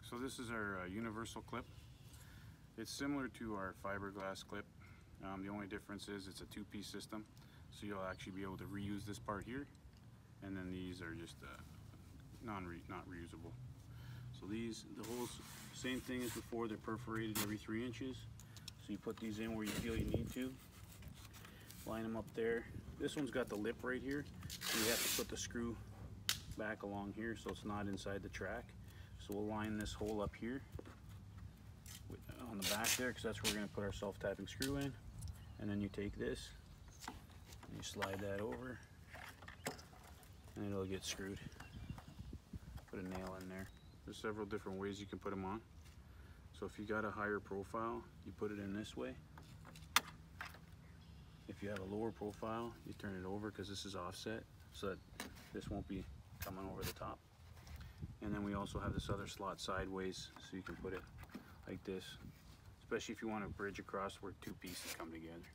So this is our universal clip. It's similar to our fiberglass clip. The only difference is it's a two-piece system, so you'll actually be able to reuse this part here, and then these are just not reusable. So these, the holes, same thing as before, they're perforated every 3 inches. So you put these in where you feel you need to. Line them up there. This one's got the lip right here, so you have to put the screw back along here so it's not inside the track. So we'll line this hole up here on the back there, because that's where we're going to put our self-tapping screw in. And then you take this and you slide that over and it'll get screwed. Put a nail in there. There's several different ways you can put them on. So if you got a higher profile, you put it in this way. If you have a lower profile, you turn it over, because this is offset, so that this won't be coming over the top. And then we also have this other slot sideways, so you can put it like this, especially if you want to bridge across where two pieces come together.